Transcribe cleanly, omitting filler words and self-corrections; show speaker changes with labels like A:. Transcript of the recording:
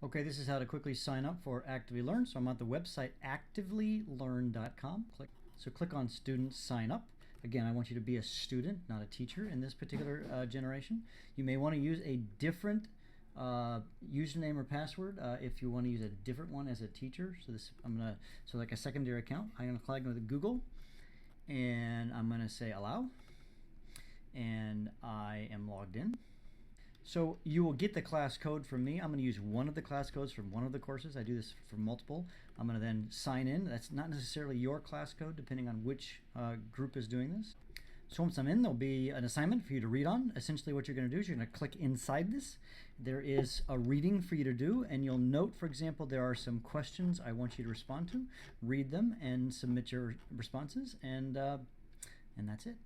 A: Okay, this is how to quickly sign up for ActivelyLearn. So I'm at the website ActivelyLearn.com. Click on Student Sign Up. Again, I want you to be a student, not a teacher in this particular generation. You may want to use a different username or password if you want to use a different one as a teacher. So like a secondary account, I'm gonna click with Google, and I'm gonna say allow, and I am logged in. So you will get the class code from me. I'm going to use one of the class codes from one of the courses. I do this for multiple. I'm going to then sign in. That's not necessarily your class code, depending on which group is doing this. So once I'm in, there'll be an assignment for you to read on. Essentially what you're going to do is you're going to click inside this. There is a reading for you to do, and you'll note, for example, there are some questions I want you to respond to. Read them and submit your responses, and that's it.